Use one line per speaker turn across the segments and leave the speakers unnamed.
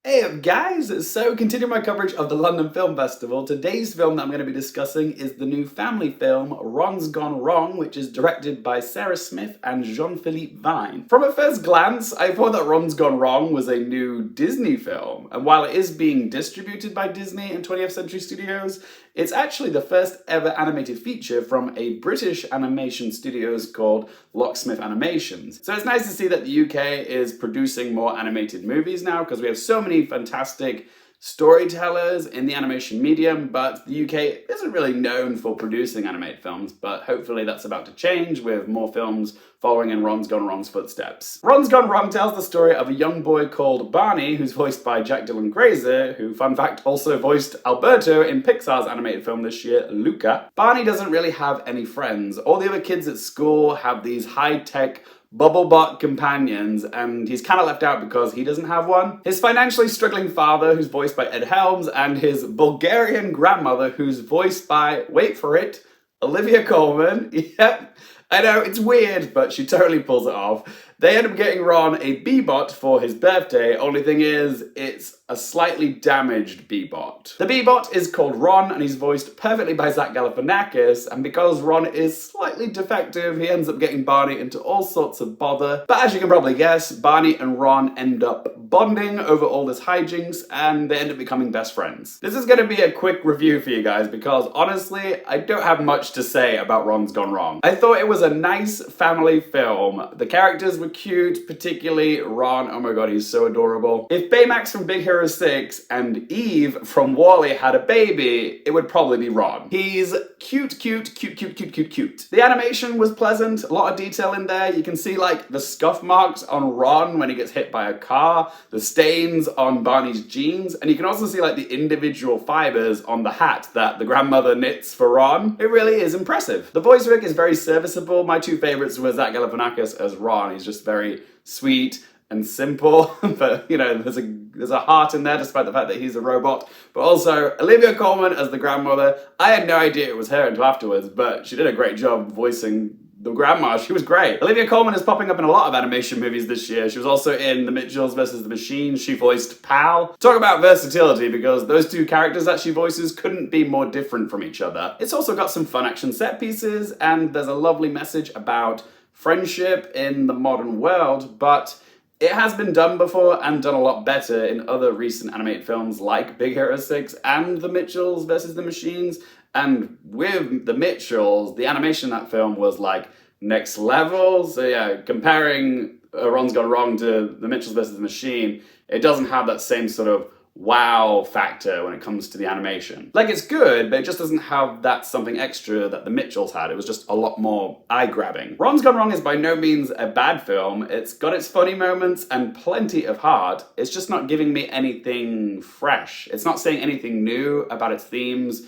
Hey up guys, so continuing my coverage of the London Film Festival, today's film that I'm going to be discussing is the new family film Ron's Gone Wrong, which is directed by Sarah Smith and Jean-Philippe Vine. From a first glance, I thought that Ron's Gone Wrong was a new Disney film, and while it is being distributed by Disney and 20th Century Studios, it's actually the first ever animated feature from a British animation studios called Locksmith Animation. So it's nice to see that the UK is producing more animated movies now, because we have so many fantastic storytellers in the animation medium, but the UK isn't really known for producing animated films, but hopefully that's about to change with more films following in Ron's Gone Wrong's footsteps. Ron's Gone Wrong tells the story of a young boy called Barney, who's voiced by Dylan Grazer, who, fun fact, also voiced Alberto in Pixar's animated film this year, Luca. Barney doesn't really have any friends. All the other kids at school have these high-tech Bubblebot companions, and he's kind of left out because he doesn't have one. His financially struggling father, who's voiced by Ed Helms, and his Bulgarian grandmother, who's voiced by, wait for it, Olivia Colman. Yep, I know, it's weird, but she totally pulls it off. They end up getting Ron a Bebot for his birthday, only thing is, it's a slightly damaged Bebot. The Bebot is called Ron, and he's voiced perfectly by Zach Galifianakis, and because Ron is slightly defective, he ends up getting Barney into all sorts of bother. But as you can probably guess, Barney and Ron end up bonding over all this hijinks, and they end up becoming best friends. This is going to be a quick review for you guys, because honestly, I don't have much to say about Ron's Gone Wrong. I thought it was a nice family film. The characters were cute, particularly Ron. Oh my god, he's so adorable. If Baymax from Big Hero 6 and Eve from WALL-E had a baby, it would probably be Ron. He's cute. The animation was pleasant, a lot of detail in there. You can see like the scuff marks on Ron when he gets hit by a car, the stains on Barney's jeans, and you can also see like the individual fibers on the hat that the grandmother knits for Ron. It really is impressive. The voice work is very serviceable. My two favorites were Zach Galifianakis as Ron. He's just very sweet and simple, but you know, there's a heart in there despite the fact that he's a robot. But also Olivia Colman as the grandmother. I had no idea it was her until afterwards, but she did a great job voicing the grandma. She was great. Olivia Colman is popping up in a lot of animation movies this year. She was also in The Mitchells vs. the Machines. She voiced Pal. Talk about versatility, because those two characters that she voices couldn't be more different from each other. It's also got some fun action set pieces, and there's a lovely message about friendship in the modern world, but it has been done before and done a lot better in other recent animated films like Big Hero 6 and The Mitchells vs. the Machines. And with The Mitchells, the animation in that film was like next level. So yeah, comparing Ron's Gone Wrong to The Mitchells vs. the Machine, it doesn't have that same sort of wow factor when it comes to the animation. Like, it's good, but it just doesn't have that something extra that The Mitchells had. It was just a lot more eye-grabbing. Ron's Gone Wrong is by no means a bad film. It's got its funny moments and plenty of heart. It's just not giving me anything fresh. It's not saying anything new about its themes,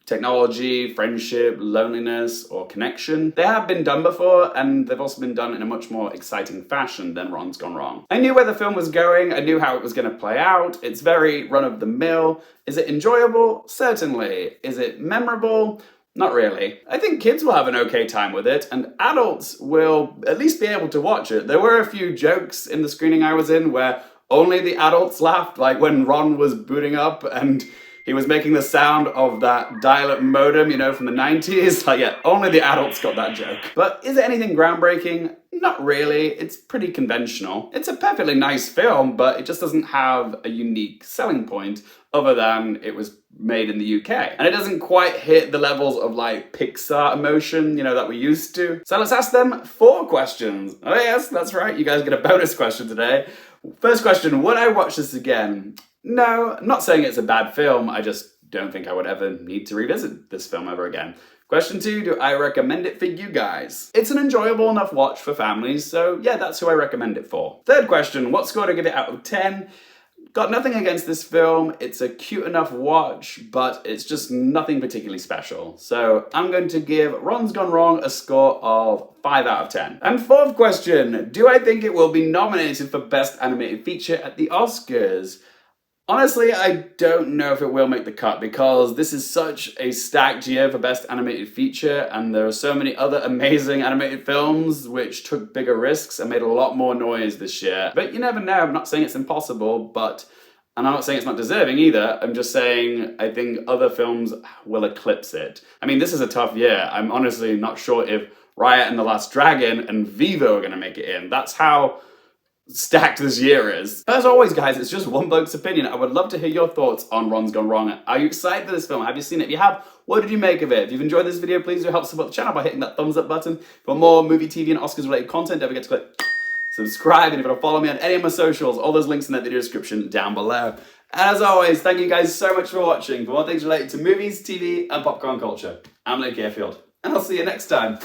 technology, friendship, loneliness, or connection. They have been done before, and they've also been done in a much more exciting fashion than Ron's Gone Wrong. I knew where the film was going, I knew how it was going to play out. It's very run-of-the-mill. Is it enjoyable? Certainly. Is it memorable? Not really. I think kids will have an okay time with it, and adults will at least be able to watch it. There were a few jokes in the screening I was in where only the adults laughed, like when Ron was booting up and he was making the sound of that dial-up modem, you know, from the 90s. Like, yeah, only the adults got that joke. But is it anything groundbreaking? Not really. It's pretty conventional. It's a perfectly nice film, but it just doesn't have a unique selling point other than it was made in the UK. And it doesn't quite hit the levels of like Pixar emotion, you know, that we used to. So let's ask them 4 questions. Oh yes, that's right. You guys get a bonus question today. First question, would I watch this again? No, I'm not saying it's a bad film, I just don't think I would ever need to revisit this film ever again. Question 2, do I recommend it for you guys? It's an enjoyable enough watch for families, so yeah, that's who I recommend it for. Third question, what score to give it out of 10? Got nothing against this film, it's a cute enough watch, but it's just nothing particularly special. So I'm going to give Ron's Gone Wrong a score of 5 out of 10. And fourth question, do I think it will be nominated for Best Animated Feature at the Oscars? Honestly, I don't know if it will make the cut, because this is such a stacked year for Best Animated Feature, and there are so many other amazing animated films which took bigger risks and made a lot more noise this year. But you never know, I'm not saying it's impossible, but And I'm not saying it's not deserving either. I'm just saying I think other films will eclipse it. I mean, this is a tough year. I'm honestly not sure if Riot and the Last Dragon and Vivo are going to make it in. That's how stacked this year is. As always, guys, it's just one bloke's opinion. I would love to hear your thoughts on Ron's Gone Wrong. Are you excited for this film? Have you seen it? If you have, what did you make of it? If you've enjoyed this video, please do help support the channel by hitting that thumbs up button. For more movie, TV, and Oscars related content, don't forget to click subscribe, and if you want to follow me on any of my socials, all those links in that video description down below. And as always, thank you guys so much for watching. For more things related to movies, TV, and popcorn culture, I'm Luke Airfield, and I'll see you next time.